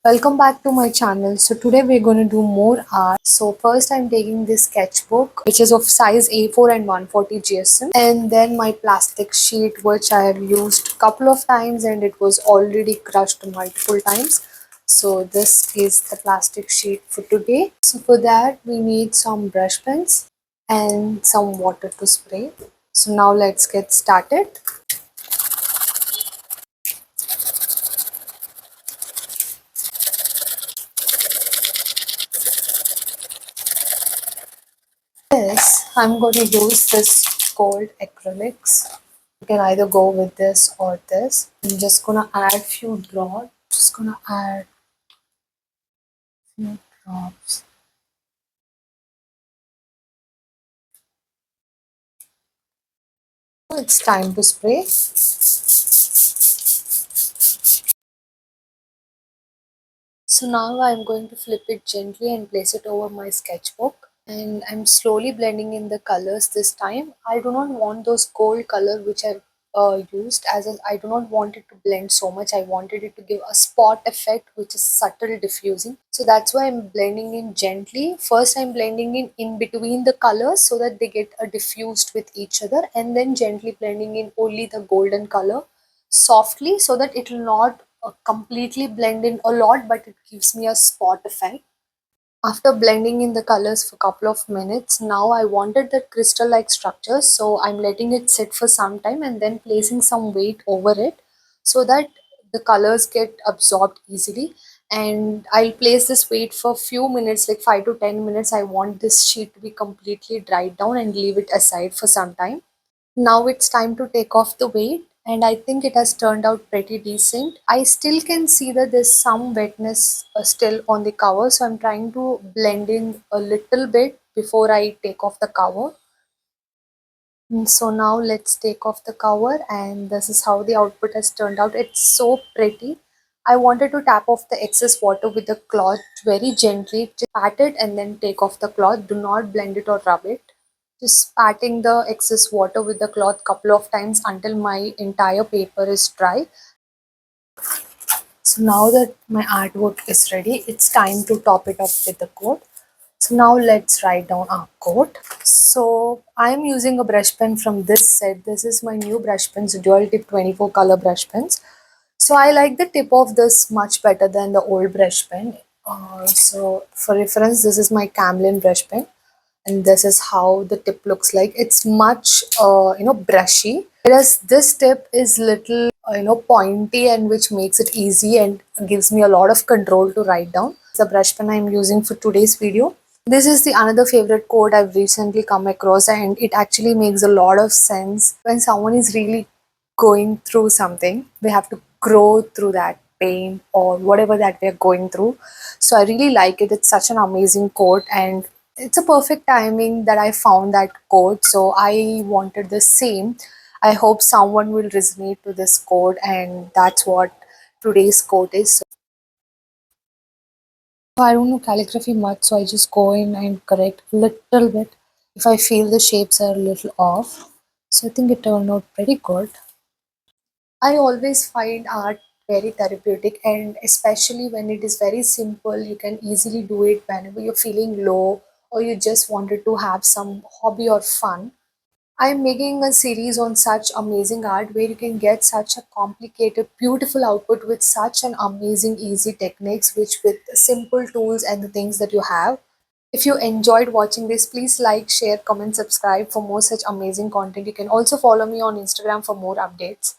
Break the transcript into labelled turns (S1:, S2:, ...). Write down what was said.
S1: Welcome back to my channel. So today we're going to do more art. So first I'm taking this sketchbook which is of size A4 and 140 GSM, and then my plastic sheet which I have used couple of times and it was already crushed multiple times. So this is the plastic sheet for today. So for that we need some brush pens and some water to spray. So now let's get started. This, I'm going to use this gold acrylics. You can either go with this or this. I'm just going to add few drops. Just going to add few drops. It's time to spray. So now I'm going to flip it gently and place it over my sketchbook. And I'm slowly blending in the colors this time. I do not want those gold color which I've used I do not want it to blend so much. I wanted it to give a spot effect which is subtle diffusing. So that's why I'm blending in gently. First I'm blending in between the colors so that they get diffused with each other, and then gently blending in only the golden color softly so that it will not completely blend in a lot, but it gives me a spot effect. After blending in the colors for a couple of minutes, now I wanted that crystal-like structure, so I'm letting it sit for some time and then placing some weight over it so that the colors get absorbed easily. And I'll place this weight for a few minutes, like 5 to 10 minutes. I want this sheet to be completely dried down and leave it aside for some time. Now it's time to take off the weight, and I think it has turned out pretty decent. I still can see that there's some wetness still on the cover, so I'm trying to blend in a little bit before I take off the cover. So now let's take off the cover, and this is how the output has turned out. It's so pretty. I wanted to tap off the excess water with the cloth very gently. Just pat it and then take off the cloth. Do not blend it or rub it. Just patting the excess water with the cloth couple of times until my entire paper is dry. So now that my artwork is ready, it's time to top it up with the coat. So now let's write down our coat. So I'm using a brush pen from this set. This is my new brush pens, dual tip 24 color brush pens. So I like the tip of this much better than the old brush pen. So for reference, this is my Camlin brush pen, and this is how the tip looks like. It's much brushy, whereas this tip is little pointy, and which makes it easy and gives me a lot of control to write down. The brush pen I'm using for today's video. This is the another favorite quote I've recently come across, and it actually makes a lot of sense. When someone is really going through something, we have to grow through that pain or whatever that we're going through. So I really like it. It's such an amazing quote, and it's a perfect timing that I found that quote. So I wanted the same. I hope someone will resonate to this quote, and that's what today's quote is. So I don't know calligraphy much, so I just go in and correct a little bit if I feel the shapes are a little off. So I think it turned out pretty good. I always find art very therapeutic, and especially when it is very simple, you can easily do it whenever you're feeling low or you just wanted to have some hobby or fun. I'm making a series on such amazing art where you can get such a complicated, beautiful output with such an amazing, easy techniques, which with simple tools and the things that you have. If you enjoyed watching this, please like, share, comment, subscribe for more such amazing content. You can also follow me on Instagram for more updates.